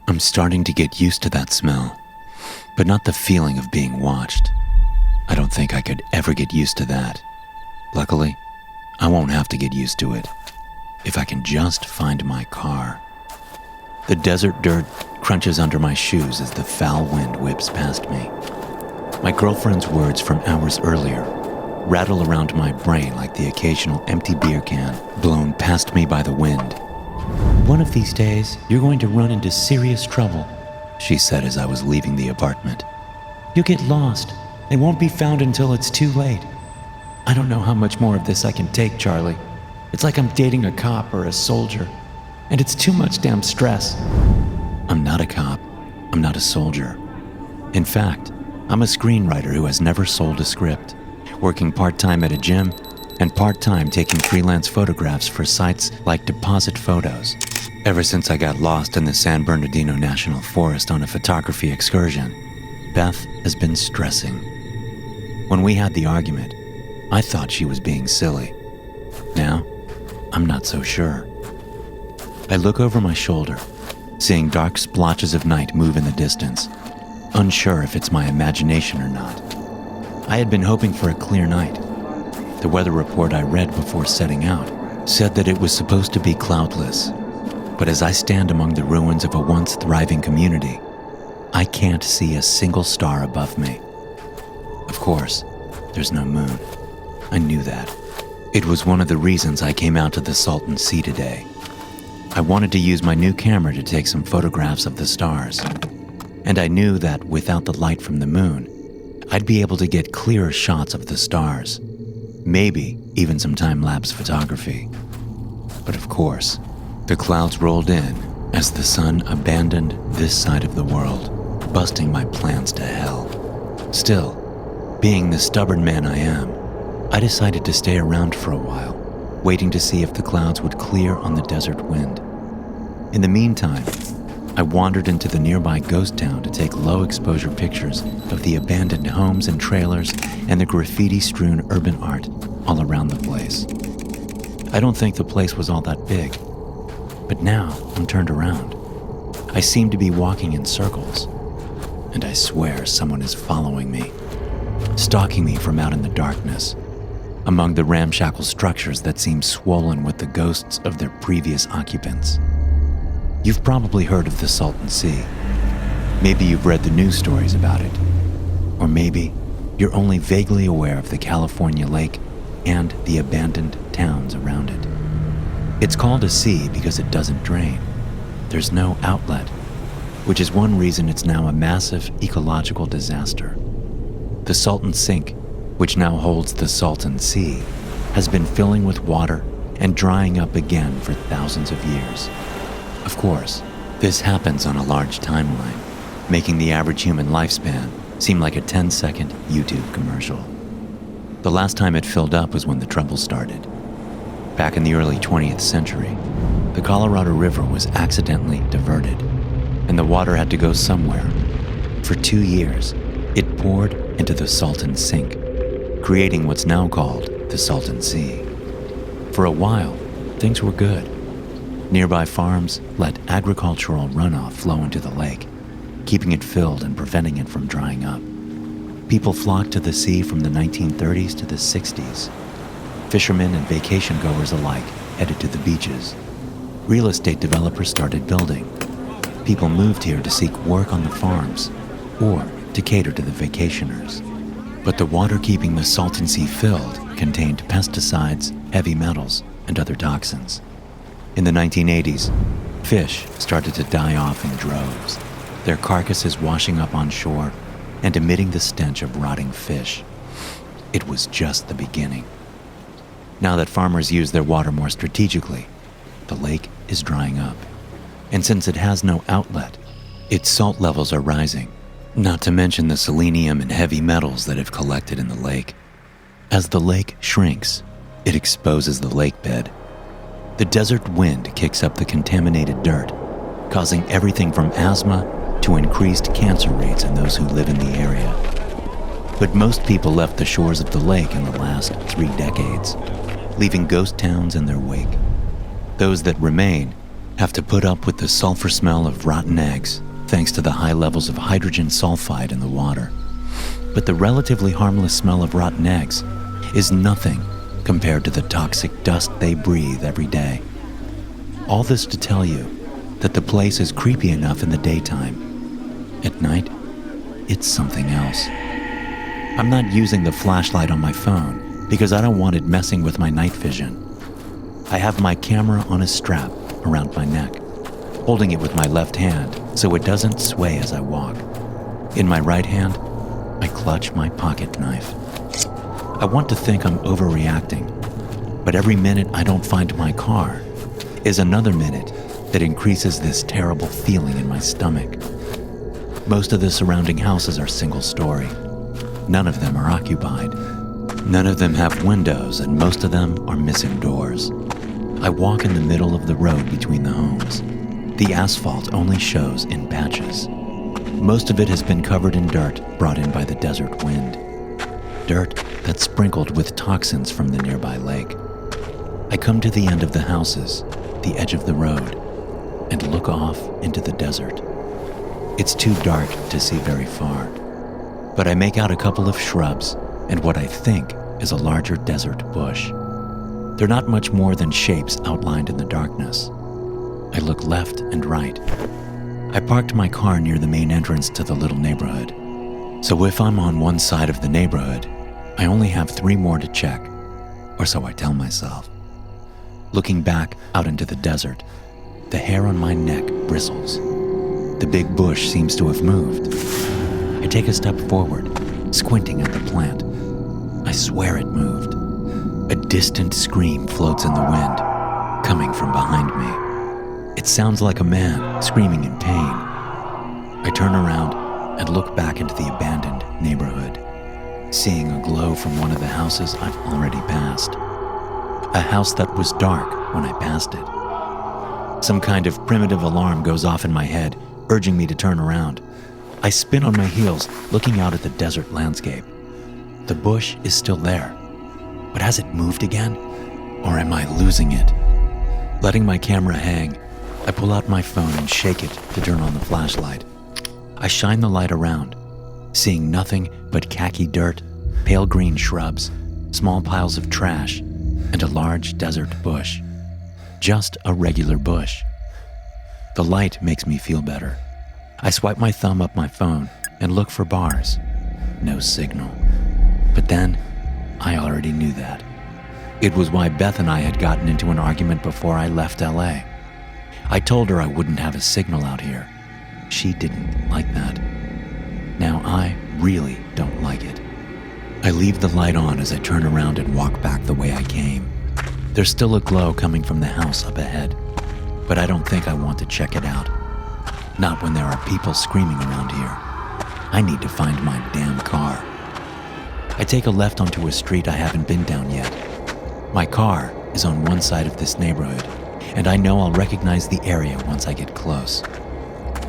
I'm starting to get used to that smell, but not the feeling of being watched. I don't think I could ever get used to that. Luckily, I won't have to get used to it if I can just find my car. The desert dirt crunches under my shoes as the foul wind whips past me. My girlfriend's words from hours earlier rattle around my brain like the occasional empty beer can blown past me by the wind. "One of these days, you're going to run into serious trouble," she said as I was leaving the apartment. "You'll get lost and won't be found until it's too late." I don't know how much more of this I can take, Charlie. It's like I'm dating a cop or a soldier, and it's too much damn stress. I'm not a cop. I'm not a soldier. In fact, I'm a screenwriter who has never sold a script, working part-time at a gym and part-time taking freelance photographs for sites like Deposit Photos. Ever since I got lost in the San Bernardino National Forest on a photography excursion, Beth has been stressing. When we had the argument, I thought she was being silly. Now, I'm not so sure. I look over my shoulder, seeing dark splotches of night move in the distance, unsure if it's my imagination or not. I had been hoping for a clear night. The weather report I read before setting out said that it was supposed to be cloudless, but as I stand among the ruins of a once thriving community, I can't see a single star above me. Of course, there's no moon. I knew that. It was one of the reasons I came out to the Salton Sea today. I wanted to use my new camera to take some photographs of the stars, and I knew that without the light from the moon, I'd be able to get clearer shots of the stars, maybe even some time-lapse photography. But of course, the clouds rolled in as the sun abandoned this side of the world, busting my plans to hell. Still, being the stubborn man I am, I decided to stay around for a while, waiting to see if the clouds would clear on the desert wind. In the meantime, I wandered into the nearby ghost town to take low-exposure pictures of the abandoned homes and trailers and the graffiti-strewn urban art all around the place. I don't think the place was all that big, but now I'm turned around. I seem to be walking in circles, and I swear someone is following me, stalking me from out in the darkness, among the ramshackle structures that seem swollen with the ghosts of their previous occupants. You've probably heard of the Salton Sea. Maybe you've read the news stories about it. Or maybe you're only vaguely aware of the California lake and the abandoned towns around it. It's called a sea because it doesn't drain. There's no outlet, which is one reason it's now a massive ecological disaster. The Salton Sink, which now holds the Salton Sea, has been filling with water and drying up again for thousands of years. Of course, this happens on a large timeline, making the average human lifespan seem like a 10-second YouTube commercial. The last time it filled up was when the trouble started. Back in the early 20th century, the Colorado River was accidentally diverted, and the water had to go somewhere. For 2 years, it poured into the Salton Sink, creating what's now called the Salton Sea. For a while, things were good. Nearby farms let agricultural runoff flow into the lake, keeping it filled and preventing it from drying up. People flocked to the sea from the 1930s to the 60s. Fishermen and vacation goers alike headed to the beaches. Real estate developers started building. People moved here to seek work on the farms or to cater to the vacationers. But the water keeping the Salton Sea filled contained pesticides, heavy metals, and other toxins. In the 1980s, fish started to die off in droves, their carcasses washing up on shore and emitting the stench of rotting fish. It was just the beginning. Now that farmers use their water more strategically, the lake is drying up. And since it has no outlet, its salt levels are rising, not to mention the selenium and heavy metals that have collected in the lake. As the lake shrinks, it exposes the lake bed. The desert wind kicks up the contaminated dirt, causing everything from asthma to increased cancer rates in those who live in the area. But most people left the shores of the lake in the last 3 decades, leaving ghost towns in their wake. Those that remain have to put up with the sulfur smell of rotten eggs thanks to the high levels of hydrogen sulfide in the water. But the relatively harmless smell of rotten eggs is nothing compared to the toxic dust they breathe every day. All this to tell you that the place is creepy enough in the daytime. At night, it's something else. I'm not using the flashlight on my phone because I don't want it messing with my night vision. I have my camera on a strap around my neck, holding it with my left hand so it doesn't sway as I walk. In my right hand, I clutch my pocket knife. I want to think I'm overreacting, but every minute I don't find my car is another minute that increases this terrible feeling in my stomach. Most of the surrounding houses are single-story. None of them are occupied. None of them have windows, and most of them are missing doors. I walk in the middle of the road between the homes. The asphalt only shows in patches. Most of it has been covered in dirt brought in by the desert wind. Dirt that's sprinkled with toxins from the nearby lake. I come to the end of the houses, the edge of the road, and look off into the desert. It's too dark to see very far, but I make out a couple of shrubs and what I think is a larger desert bush. They're not much more than shapes outlined in the darkness. I look left and right. I parked my car near the main entrance to the little neighborhood. So if I'm on one side of the neighborhood, I only have 3 more to check, or so I tell myself. Looking back out into the desert, the hair on my neck bristles. The big bush seems to have moved. I take a step forward, squinting at the plant. I swear it moved. A distant scream floats in the wind, coming from behind me. It sounds like a man screaming in pain. I turn around and look back into the abandoned neighborhood, seeing a glow from one of the houses I've already passed. A house that was dark when I passed it. Some kind of primitive alarm goes off in my head, urging me to turn around. I spin on my heels, looking out at the desert landscape. The bush is still there, but has it moved again? Or am I losing it? Letting my camera hang, I pull out my phone and shake it to turn on the flashlight. I shine the light around, seeing nothing but khaki dirt, pale green shrubs, small piles of trash, and a large desert bush. Just a regular bush. The light makes me feel better. I swipe my thumb up my phone and look for bars. No signal. But then, I already knew that. It was why Beth and I had gotten into an argument before I left LA. I told her I wouldn't have a signal out here. She didn't like that. Now I really don't like it. I leave the light on as I turn around and walk back the way I came. There's still a glow coming from the house up ahead, but I don't think I want to check it out. Not when there are people screaming around here. I need to find my damn car. I take a left onto a street I haven't been down yet. My car is on one side of this neighborhood, and I know I'll recognize the area once I get close.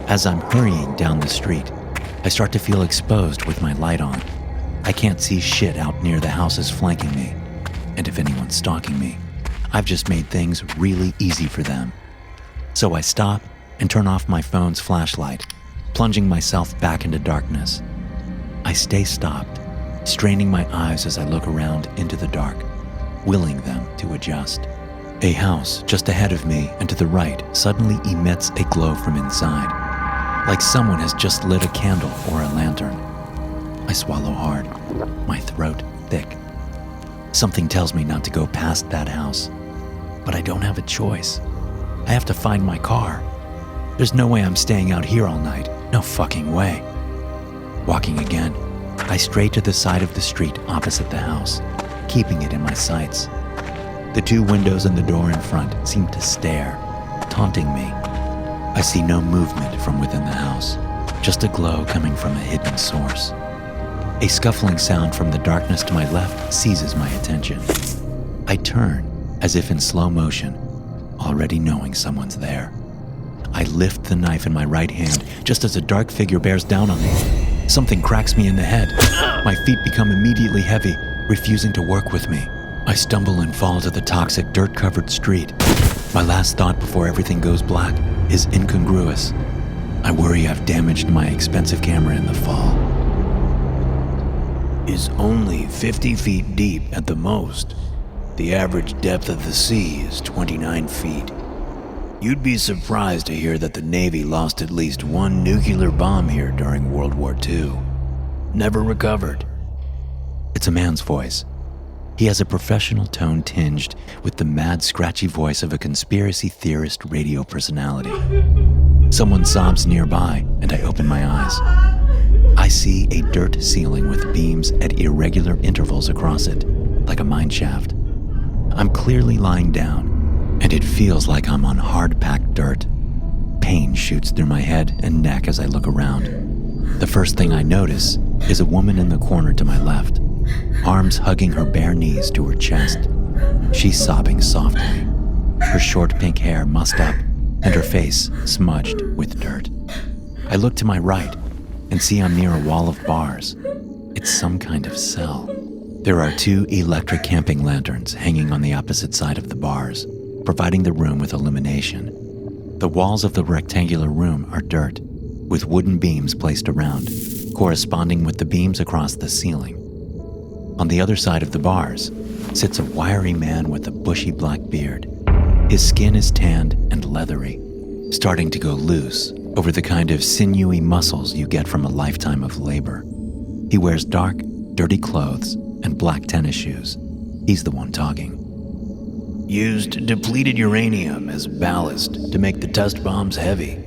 As I'm hurrying down the street, I start to feel exposed with my light on. I can't see shit out near the houses flanking me, and if anyone's stalking me, I've just made things really easy for them. So I stop and turn off my phone's flashlight, plunging myself back into darkness. I stay stopped, straining my eyes as I look around into the dark, willing them to adjust. A house just ahead of me and to the right suddenly emits a glow from inside, like someone has just lit a candle or a lantern. I swallow hard, my throat thick. Something tells me not to go past that house, but I don't have a choice. I have to find my car. There's no way I'm staying out here all night. No fucking way. Walking again, I stray to the side of the street opposite the house, keeping it in my sights. The 2 windows and the door in front seem to stare, taunting me. I see no movement from within the house, just a glow coming from a hidden source. A scuffling sound from the darkness to my left seizes my attention. I turn, as if in slow motion, already knowing someone's there. I lift the knife in my right hand just as a dark figure bears down on me. Something cracks me in the head. My feet become immediately heavy, refusing to work with me. I stumble and fall to the toxic, dirt-covered street. My last thought before everything goes black is incongruous. I worry I've damaged my expensive camera in the fall. Is only 50 feet deep at the most. The average depth of the sea is 29 feet. You'd be surprised to hear that the Navy lost at least one nuclear bomb here during World War II. Never recovered. It's a man's voice. He has a professional tone tinged with the mad, scratchy voice of a conspiracy theorist radio personality. Someone sobs nearby, and I open my eyes. I see a dirt ceiling with beams at irregular intervals across it, like a mine shaft. I'm clearly lying down, and it feels like I'm on hard-packed dirt. Pain shoots through my head and neck as I look around. The first thing I notice is a woman in the corner to my left, arms hugging her bare knees to her chest. She's sobbing softly, her short pink hair mussed up and her face smudged with dirt. I look to my right and see I'm near a wall of bars. It's some kind of cell. There are 2 electric camping lanterns hanging on the opposite side of the bars, providing the room with illumination. The walls of the rectangular room are dirt, with wooden beams placed around, corresponding with the beams across the ceiling. On the other side of the bars sits a wiry man with a bushy black beard. His skin is tanned and leathery, starting to go loose over the kind of sinewy muscles you get from a lifetime of labor. He wears dark, dirty clothes and black tennis shoes. He's the one talking. Used depleted uranium as ballast to make the test bombs heavy.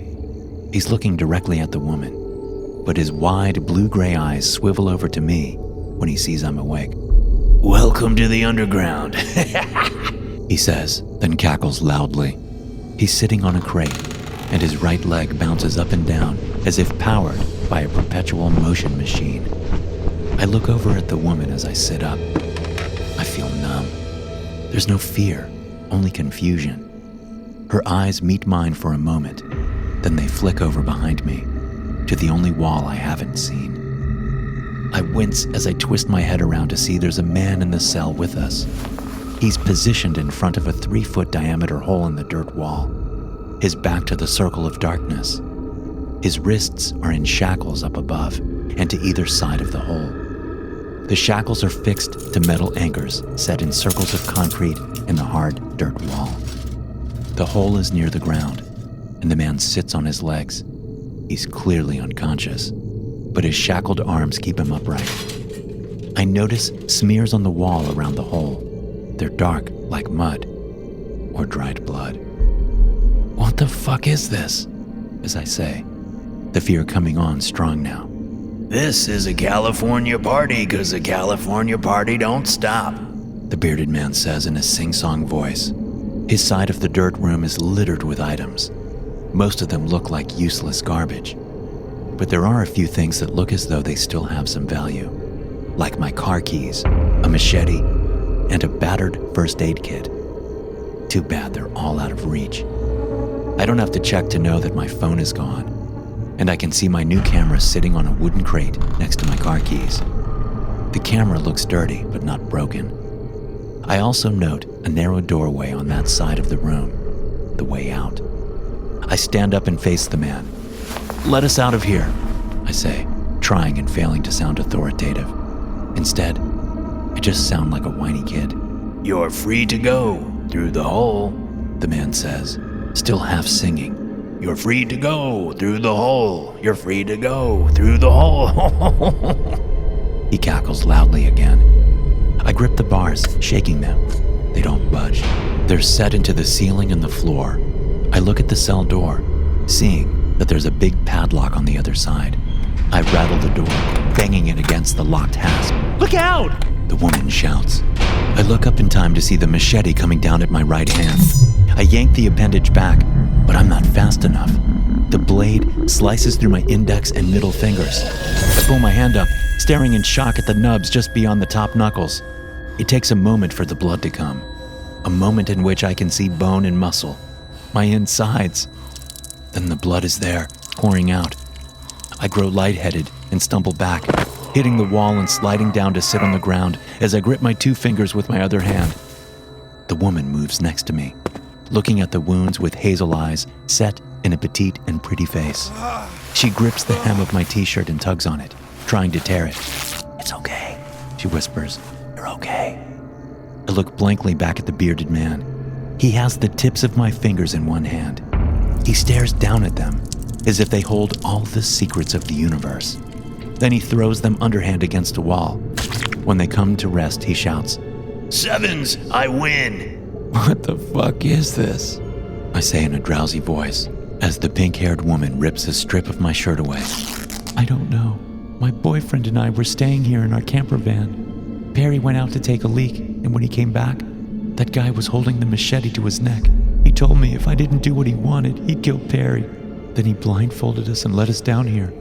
He's looking directly at the woman, but his wide blue-gray eyes swivel over to me when he sees I'm awake. Welcome to the underground, he says, then cackles loudly. He's sitting on a crate, and his right leg bounces up and down as if powered by a perpetual motion machine. I look over at the woman as I sit up. I feel numb. There's no fear, only confusion. Her eyes meet mine for a moment, then they flick over behind me to the only wall I haven't seen. I wince as I twist my head around to see there's a man in the cell with us. He's positioned in front of a 3-foot diameter hole in the dirt wall, his back to the circle of darkness. His wrists are in shackles up above and to either side of the hole. The shackles are fixed to metal anchors set in circles of concrete in the hard dirt wall. The hole is near the ground, and the man sits on his legs. He's clearly unconscious, but his shackled arms keep him upright. I notice smears on the wall around the hole. They're dark like mud or dried blood. What the fuck is this? As I say, the fear coming on strong now. This is a California party, 'cause a California party don't stop, the bearded man says in a sing-song voice. His side of the dirt room is littered with items. Most of them look like useless garbage. But there are a few things that look as though they still have some value, like my car keys, a machete, and a battered first aid kit. Too bad they're all out of reach. I don't have to check to know that my phone is gone, and I can see my new camera sitting on a wooden crate next to my car keys. The camera looks dirty, but not broken. I also note a narrow doorway on that side of the room, the way out. I stand up and face the man. "Let us out of here," I say, trying and failing to sound authoritative. Instead, I just sound like a whiny kid. "You're free to go through the hole," the man says, still half singing. "You're free to go through the hole. You're free to go through the hole." He cackles loudly again. I grip the bars, shaking them. They don't budge. They're set into the ceiling and the floor. I look at the cell door, seeing that there's a big padlock on the other side. I rattle the door, banging it against the locked hasp. "Look out!" the woman shouts. I look up in time to see the machete coming down at my right hand. I yank the appendage back, but I'm not fast enough. The blade slices through my index and middle fingers. I pull my hand up, staring in shock at the nubs just beyond the top knuckles. It takes a moment for the blood to come, a moment in which I can see bone and muscle, my insides. Then the blood is there, pouring out. I grow lightheaded and stumble back, hitting the wall and sliding down to sit on the ground as I grip my 2 fingers with my other hand. The woman moves next to me. looking at the wounds with hazel eyes set in a petite and pretty face. She grips the hem of my t-shirt and tugs on it, trying to tear it. "It's okay," she whispers. "You're okay." I look blankly back at the bearded man. He has the tips of my fingers in one hand. He stares down at them, as if they hold all the secrets of the universe. Then he throws them underhand against a wall. When they come to rest, he shouts, "Sevens, I win!" "What the fuck is this?" I say in a drowsy voice, as the pink-haired woman rips a strip of my shirt away. "I don't know. My boyfriend and I were staying here in our camper van. Perry went out to take a leak, and when he came back, that guy was holding the machete to his neck. He told me if I didn't do what he wanted, he'd kill Perry. Then he blindfolded us and let us down here."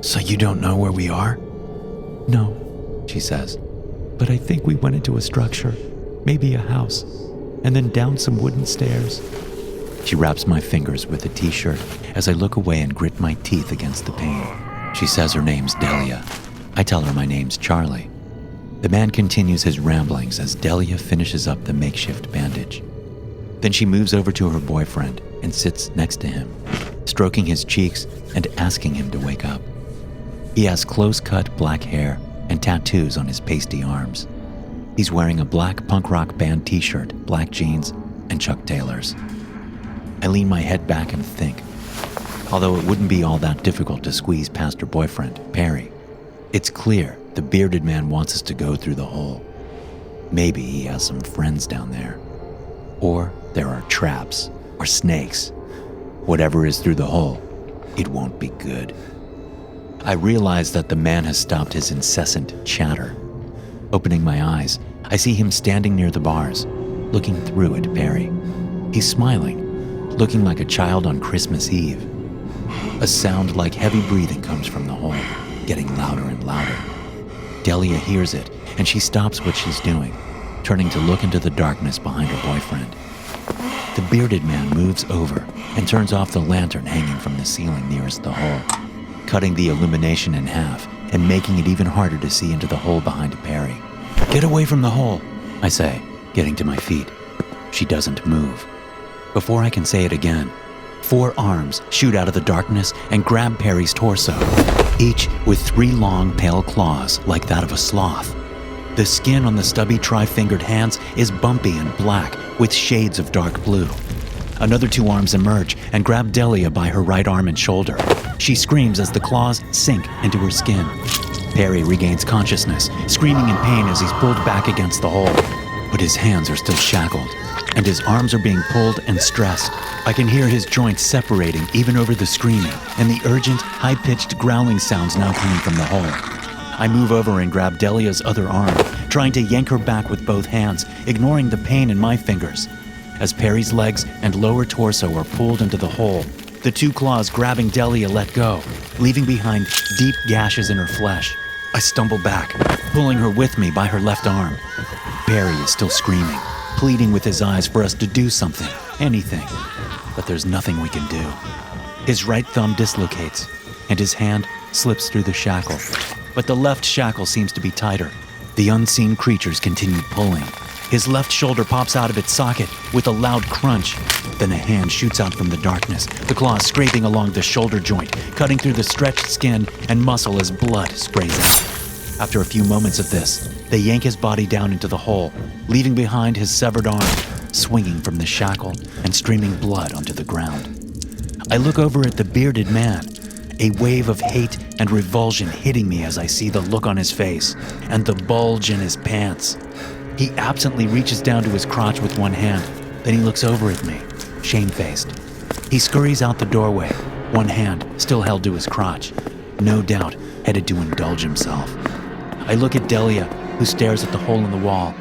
"So you don't know where we are?" "No," she says, "but I think we went into a structure, maybe a house, and then down some wooden stairs." She wraps my fingers with the t-shirt as I look away and grit my teeth against the pain. She says her name's Delia. I tell her my name's Charlie. The man continues his ramblings as Delia finishes up the makeshift bandage. Then she moves over to her boyfriend and sits next to him, stroking his cheeks and asking him to wake up. He has close-cut black hair and tattoos on his pasty arms. He's wearing a black punk rock band t-shirt, black jeans, and Chuck Taylors. I lean my head back and think. Although it wouldn't be all that difficult to squeeze past her boyfriend, Perry, it's clear the bearded man wants us to go through the hole. Maybe he has some friends down there. Or there are traps or snakes. Whatever is through the hole, it won't be good. I realize that the man has stopped his incessant chatter. Opening my eyes, I see him standing near the bars, looking through at Perry. He's smiling, looking like a child on Christmas Eve. A sound like heavy breathing comes from the hole, getting louder and louder. Delia hears it, and she stops what she's doing, turning to look into the darkness behind her boyfriend. The bearded man moves over and turns off the lantern hanging from the ceiling nearest the hole, cutting the illumination in half and making it even harder to see into the hole behind Perry. "Get away from the hole," I say, getting to my feet. She doesn't move. Before I can say it again, 4 arms shoot out of the darkness and grab Perry's torso, each with 3 long, pale claws like that of a sloth. The skin on the stubby tri-fingered hands is bumpy and black with shades of dark blue. Another 2 arms emerge and grab Delia by her right arm and shoulder. She screams as the claws sink into her skin. Perry regains consciousness, screaming in pain as he's pulled back against the hole. But his hands are still shackled, and his arms are being pulled and stressed. I can hear his joints separating even over the screaming and the urgent, high-pitched growling sounds now coming from the hole. I move over and grab Delia's other arm, trying to yank her back with both hands, ignoring the pain in my fingers. As Perry's legs and lower torso are pulled into the hole, the 2 claws grabbing Delia let go, leaving behind deep gashes in her flesh. I stumble back, pulling her with me by her left arm. Perry is still screaming, pleading with his eyes for us to do something, anything. But there's nothing we can do. His right thumb dislocates, and his hand slips through the shackle. But the left shackle seems to be tighter. The unseen creatures continue pulling. His left shoulder pops out of its socket with a loud crunch. Then a hand shoots out from the darkness, the claws scraping along the shoulder joint, cutting through the stretched skin and muscle as blood sprays out. After a few moments of this, they yank his body down into the hole, leaving behind his severed arm, swinging from the shackle and streaming blood onto the ground. I look over at the bearded man, a wave of hate and revulsion hitting me as I see the look on his face and the bulge in his pants. He absently reaches down to his crotch with one hand, then he looks over at me, shamefaced. He scurries out the doorway, one hand still held to his crotch, no doubt headed to indulge himself. I look at Delia, who stares at the hole in the wall.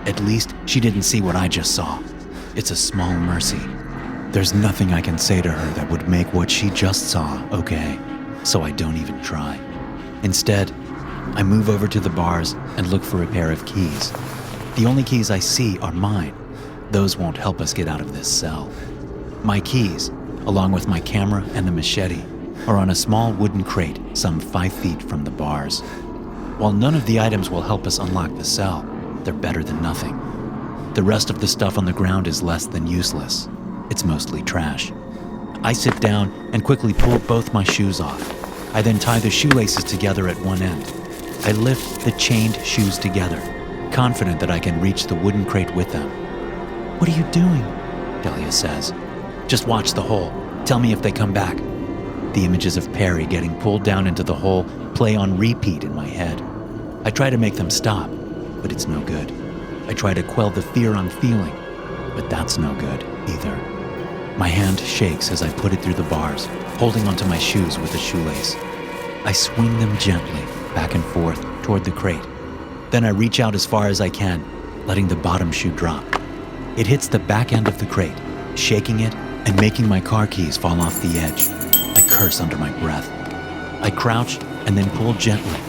At least she didn't see what I just saw. It's a small mercy. There's nothing I can say to her that would make what she just saw okay, so I don't even try. Instead, I move over to the bars and look for a pair of keys. The only keys I see are mine. Those won't help us get out of this cell. My keys, along with my camera and the machete, are on a small wooden crate some 5 feet from the bars. While none of the items will help us unlock the cell, they're better than nothing. The rest of the stuff on the ground is less than useless. It's mostly trash. I sit down and quickly pull both my shoes off. I then tie the shoelaces together at one end. I lift the chained shoes together, confident that I can reach the wooden crate with them. "What are you doing?" Delia says. "Just watch the hole. Tell me if they come back." The images of Perry getting pulled down into the hole play on repeat in my head. I try to make them stop, but it's no good. I try to quell the fear I'm feeling, but that's no good either. My hand shakes as I put it through the bars, holding onto my shoes with a shoelace. I swing them gently back and forth toward the crate. Then I reach out as far as I can, letting the bottom shoe drop. It hits the back end of the crate, shaking it and making my car keys fall off the edge. I curse under my breath. I crouch and then pull gently,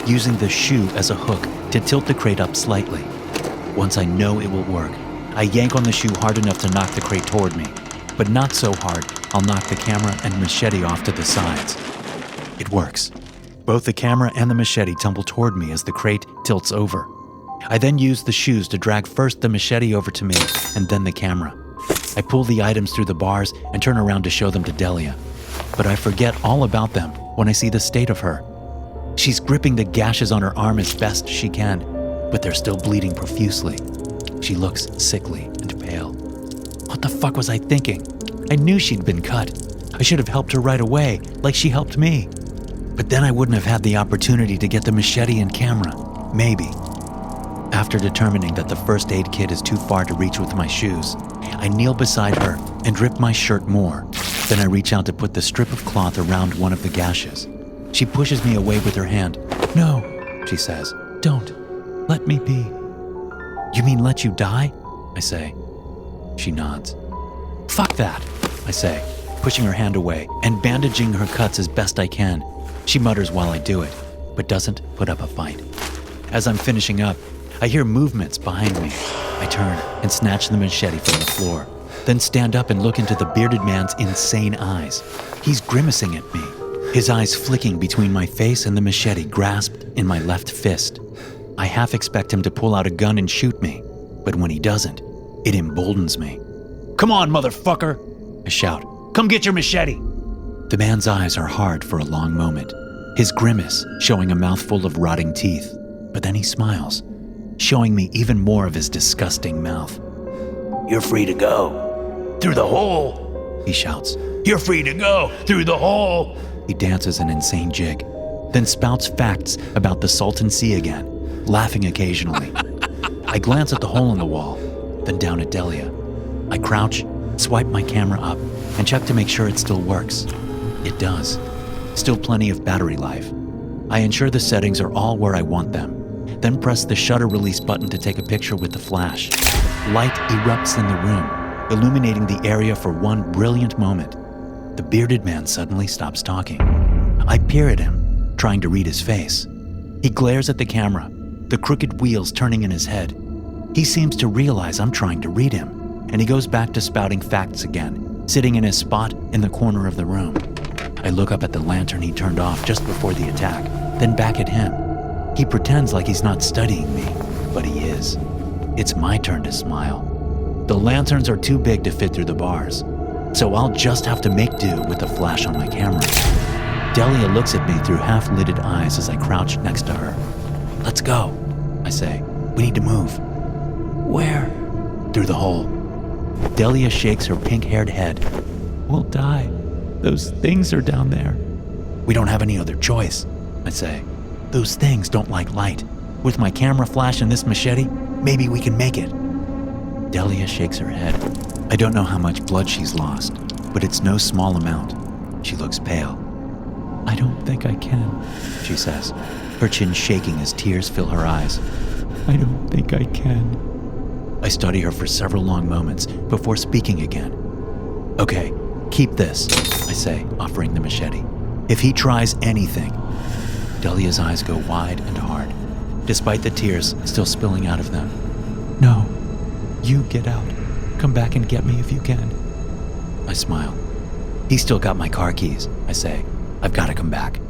using the shoe as a hook to tilt the crate up slightly. Once I know it will work, I yank on the shoe hard enough to knock the crate toward me, but not so hard I'll knock the camera and machete off to the sides. It works. Both the camera and the machete tumble toward me as the crate tilts over. I then use the shoes to drag first the machete over to me and then the camera. I pull the items through the bars and turn around to show them to Delia, but I forget all about them when I see the state of her. She's gripping the gashes on her arm as best she can, but they're still bleeding profusely. She looks sickly and pale. What the fuck was I thinking? I knew she'd been cut. I should have helped her right away, like she helped me. But then I wouldn't have had the opportunity to get the machete and camera. Maybe. After determining that the first aid kit is too far to reach with my shoes, I kneel beside her and rip my shirt more. Then I reach out to put the strip of cloth around one of the gashes. She pushes me away with her hand. "No," she says. "Don't. Let me be." "You mean let you die?" I say. She nods. "Fuck that," I say, pushing her hand away and bandaging her cuts as best I can. She mutters while I do it, but doesn't put up a fight. As I'm finishing up, I hear movements behind me. I turn and snatch the machete from the floor, then stand up and look into the bearded man's insane eyes. He's grimacing at me, his eyes flicking between my face and the machete grasped in my left fist. I half expect him to pull out a gun and shoot me, but when he doesn't, it emboldens me. "Come on, motherfucker!" I shout. "Come get your machete!" The man's eyes are hard for a long moment, his grimace showing a mouthful of rotting teeth, but then he smiles, showing me even more of his disgusting mouth. "You're free to go. Through the hole!" he shouts. "You're free to go! Through the hole!" He dances an insane jig, then spouts facts about the Salton Sea again, laughing occasionally. I glance at the hole in the wall, then down at Delia. I crouch, swipe my camera up, and check to make sure it still works. It does. Still plenty of battery life. I ensure the settings are all where I want them, then press the shutter release button to take a picture with the flash. Light erupts in the room, illuminating the area for one brilliant moment. The bearded man suddenly stops talking. I peer at him, trying to read his face. He glares at the camera, the crooked wheels turning in his head. He seems to realize I'm trying to read him, and he goes back to spouting facts again, sitting in his spot in the corner of the room. I look up at the lantern he turned off just before the attack, then back at him. He pretends like he's not studying me, but he is. It's my turn to smile. The lanterns are too big to fit through the bars, so I'll just have to make do with the flash on my camera. Delia looks at me through half-lidded eyes as I crouch next to her. "Let's go," I say. "We need to move." "Where?" "Through the hole." Delia shakes her pink-haired head. "We'll die. Those things are down there." "We don't have any other choice," I say. "Those things don't like light. With my camera flash and this machete, maybe we can make it." Delia shakes her head. I don't know how much blood she's lost, but it's no small amount. She looks pale. "I don't think I can," she says, her chin shaking as tears fill her eyes. "I don't think I can." I study her for several long moments before speaking again. "Okay, keep this," I say, offering the machete. "If he tries anything..." Delia's eyes go wide and hard, despite the tears still spilling out of them. "No, you get out. Come back and get me if you can." I smile. "He's still got my car keys," I say. "I've got to come back."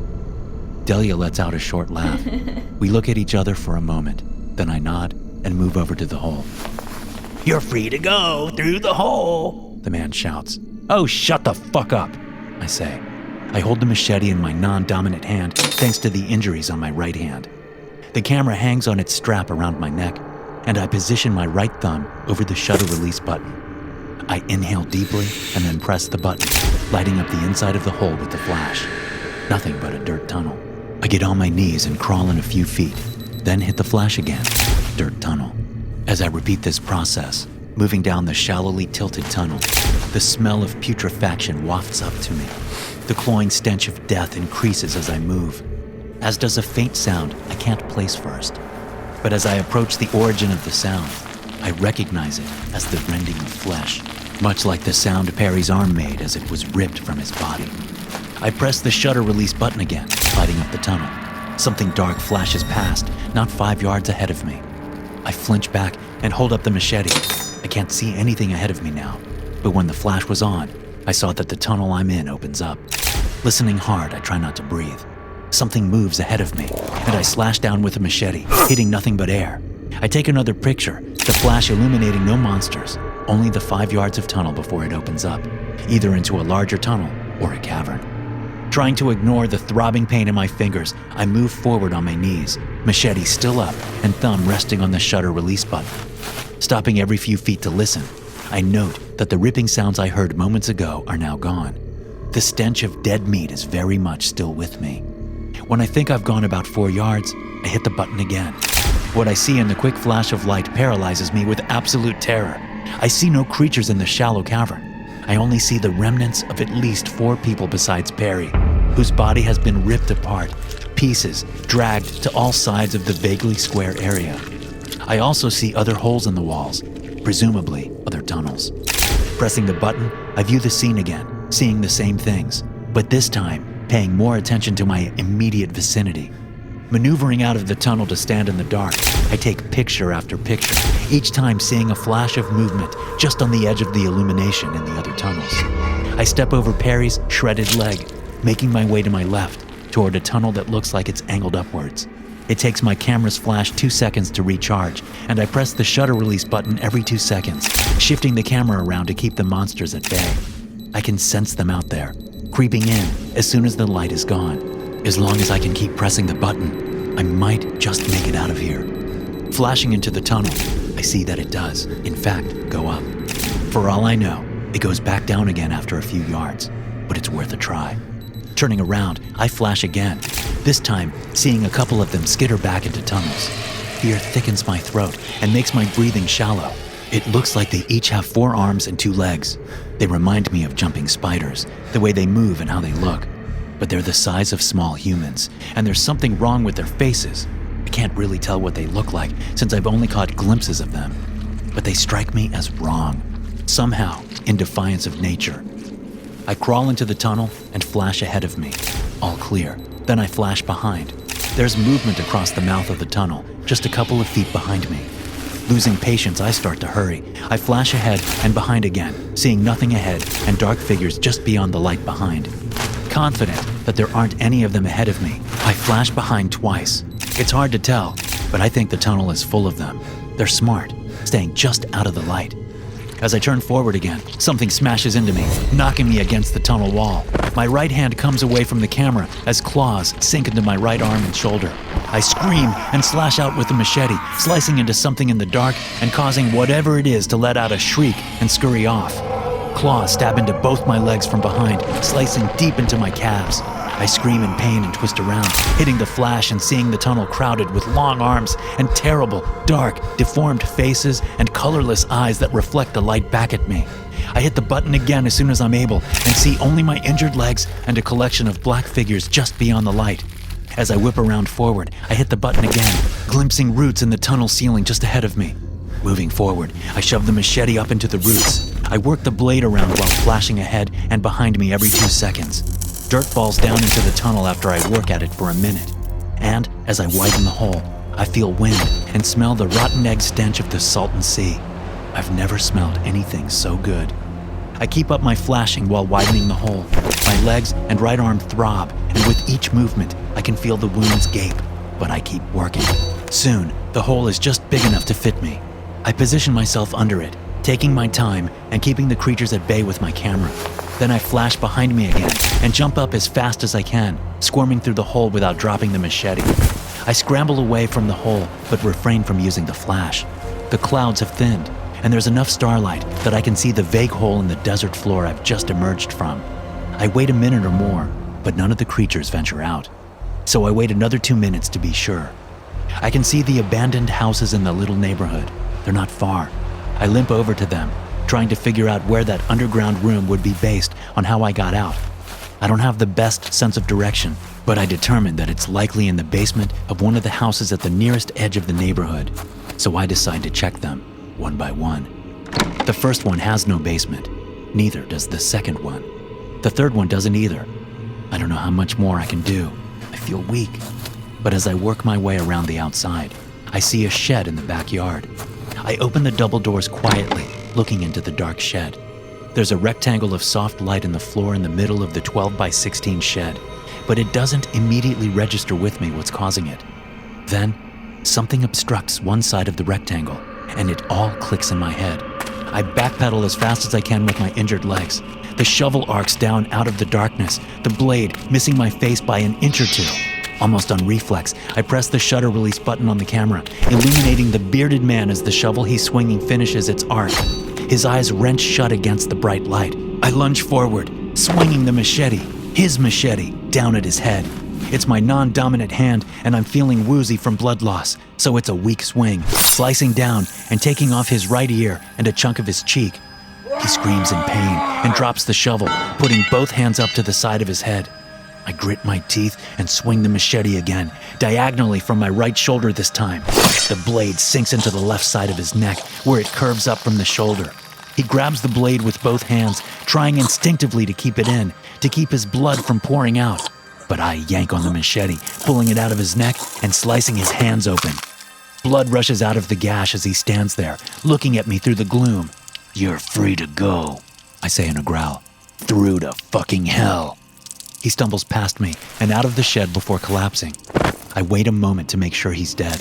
Delia lets out a short laugh. We look at each other for a moment, then I nod and move over to the hole. "You're free to go through the hole," the man shouts. "Oh, shut the fuck up," I say. I hold the machete in my non-dominant hand thanks to the injuries on my right hand. The camera hangs on its strap around my neck, and I position my right thumb over the shutter release button. I inhale deeply and then press the button, lighting up the inside of the hole with the flash. Nothing but a dirt tunnel. I get on my knees and crawl in a few feet, then hit the flash again. Dirt tunnel. As I repeat this process, moving down the shallowly tilted tunnel, the smell of putrefaction wafts up to me. The cloying stench of death increases as I move, as does a faint sound I can't place first. But as I approach the origin of the sound, I recognize it as the rending of flesh, much like the sound Perry's arm made as it was ripped from his body. I press the shutter release button again, lighting up the tunnel. Something dark flashes past, not 5 yards ahead of me. I flinch back and hold up the machete. I can't see anything ahead of me now, but when the flash was on, I saw that the tunnel I'm in opens up. Listening hard, I try not to breathe. Something moves ahead of me, and I slash down with a machete, hitting nothing but air. I take another picture, the flash illuminating no monsters, only the 5 yards of tunnel before it opens up, either into a larger tunnel or a cavern. Trying to ignore the throbbing pain in my fingers, I move forward on my knees, machete still up and thumb resting on the shutter release button. Stopping every few feet to listen, I note that the ripping sounds I heard moments ago are now gone. The stench of dead meat is very much still with me. When I think I've gone about 4 yards, I hit the button again. What I see in the quick flash of light paralyzes me with absolute terror. I see no creatures in the shallow cavern. I only see the remnants of at least 4 people besides Perry, whose body has been ripped apart, pieces dragged to all sides of the vaguely square area. I also see other holes in the walls, presumably other tunnels. Pressing the button, I view the scene again, seeing the same things, but this time paying more attention to my immediate vicinity. Maneuvering out of the tunnel to stand in the dark, I take picture after picture, each time seeing a flash of movement just on the edge of the illumination in the other tunnels. I step over Perry's shredded leg, making my way to my left, toward a tunnel that looks like it's angled upwards. It takes my camera's flash 2 seconds to recharge, and I press the shutter release button every 2 seconds, shifting the camera around to keep the monsters at bay. I can sense them out there, creeping in as soon as the light is gone. As long as I can keep pressing the button, I might just make it out of here. Flashing into the tunnel, I see that it does, in fact, go up. For all I know, it goes back down again after a few yards, but it's worth a try. Turning around, I flash again, this time seeing a couple of them skitter back into tunnels. Fear thickens my throat and makes my breathing shallow. It looks like they each have 4 arms and 2 legs. They remind me of jumping spiders, the way they move and how they look. But they're the size of small humans, and there's something wrong with their faces. I can't really tell what they look like since I've only caught glimpses of them. But they strike me as wrong, somehow in defiance of nature. I crawl into the tunnel and flash ahead of me. All clear. Then I flash behind. There's movement across the mouth of the tunnel, just a couple of feet behind me. Losing patience, I start to hurry. I flash ahead and behind again, seeing nothing ahead and dark figures just beyond the light behind. Confident that there aren't any of them ahead of me, I flash behind twice. It's hard to tell, but I think the tunnel is full of them. They're smart, staying just out of the light. As I turn forward again, something smashes into me, knocking me against the tunnel wall. My right hand comes away from the camera as claws sink into my right arm and shoulder. I scream and slash out with the machete, slicing into something in the dark and causing whatever it is to let out a shriek and scurry off. Claws stab into both my legs from behind, slicing deep into my calves. I scream in pain and twist around, hitting the flash and seeing the tunnel crowded with long arms and terrible, dark, deformed faces and colorless eyes that reflect the light back at me. I hit the button again as soon as I'm able and see only my injured legs and a collection of black figures just beyond the light. As I whip around forward, I hit the button again, glimpsing roots in the tunnel ceiling just ahead of me. Moving forward, I shove the machete up into the roots. I work the blade around while flashing ahead and behind me every 2 seconds. Dirt falls down into the tunnel after I work at it for a minute. And as I widen the hole, I feel wind and smell the rotten egg stench of the Salton Sea. I've never smelled anything so good. I keep up my flashing while widening the hole. My legs and right arm throb, and with each movement, I can feel the wounds gape, but I keep working. Soon, the hole is just big enough to fit me. I position myself under it, taking my time and keeping the creatures at bay with my camera. Then I flash behind me again and jump up as fast as I can, squirming through the hole without dropping the machete. I scramble away from the hole, but refrain from using the flash. The clouds have thinned, and there's enough starlight that I can see the vague hole in the desert floor I've just emerged from. I wait a minute or more, but none of the creatures venture out. So I wait another 2 minutes to be sure. I can see the abandoned houses in the little neighborhood. They're not far. I limp over to them, trying to figure out where that underground room would be based on how I got out. I don't have the best sense of direction, but I determine that it's likely in the basement of one of the houses at the nearest edge of the neighborhood. So I decide to check them, one by one. The first one has no basement. Neither does the second one. The third one doesn't either. I don't know how much more I can do. I feel weak. But as I work my way around the outside, I see a shed in the backyard. I open the double doors quietly, looking into the dark shed. There's a rectangle of soft light in the floor in the middle of the 12 by 16 shed, but it doesn't immediately register with me what's causing it. Then, something obstructs one side of the rectangle, and it all clicks in my head. I backpedal as fast as I can with my injured legs. The shovel arcs down out of the darkness, the blade missing my face by an inch or two. Almost on reflex, I press the shutter release button on the camera, illuminating the bearded man as the shovel he's swinging finishes its arc. His eyes wrench shut against the bright light. I lunge forward, swinging the machete, his machete, down at his head. It's my non-dominant hand, and I'm feeling woozy from blood loss, so it's a weak swing, slicing down and taking off his right ear and a chunk of his cheek. He screams in pain and drops the shovel, putting both hands up to the side of his head. I grit my teeth and swing the machete again, diagonally from my right shoulder this time. The blade sinks into the left side of his neck, where it curves up from the shoulder. He grabs the blade with both hands, trying instinctively to keep it in, to keep his blood from pouring out. But I yank on the machete, pulling it out of his neck and slicing his hands open. Blood rushes out of the gash as he stands there, looking at me through the gloom. "You're free to go," I say in a growl. "Through to fucking hell." He stumbles past me and out of the shed before collapsing. I wait a moment to make sure he's dead,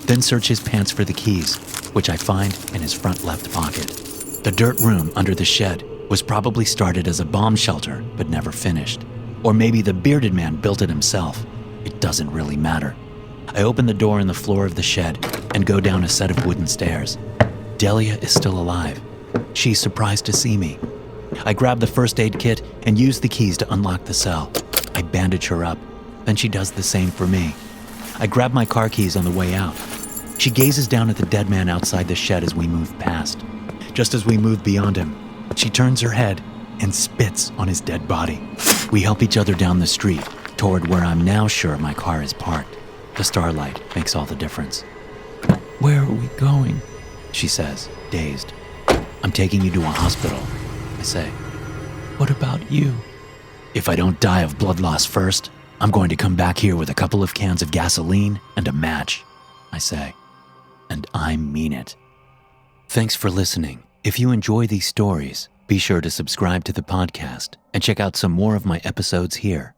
then search his pants for the keys, which I find in his front left pocket. The dirt room under the shed was probably started as a bomb shelter, but never finished. Or maybe the bearded man built it himself. It doesn't really matter. I open the door in the floor of the shed and go down a set of wooden stairs. Delia is still alive. She's surprised to see me. I grab the first aid kit and use the keys to unlock the cell. I bandage her up, then she does the same for me. I grab my car keys on the way out. She gazes down at the dead man outside the shed as we move past. Just as we move beyond him, she turns her head and spits on his dead body. We help each other down the street, toward where I'm now sure my car is parked. The starlight makes all the difference. "Where are we going?" she says, dazed. "I'm taking you to a hospital," I say. "What about you?" "If I don't die of blood loss first, I'm going to come back here with a couple of cans of gasoline and a match," I say. And I mean it. Thanks for listening. If you enjoy these stories, be sure to subscribe to the podcast and check out some more of my episodes here.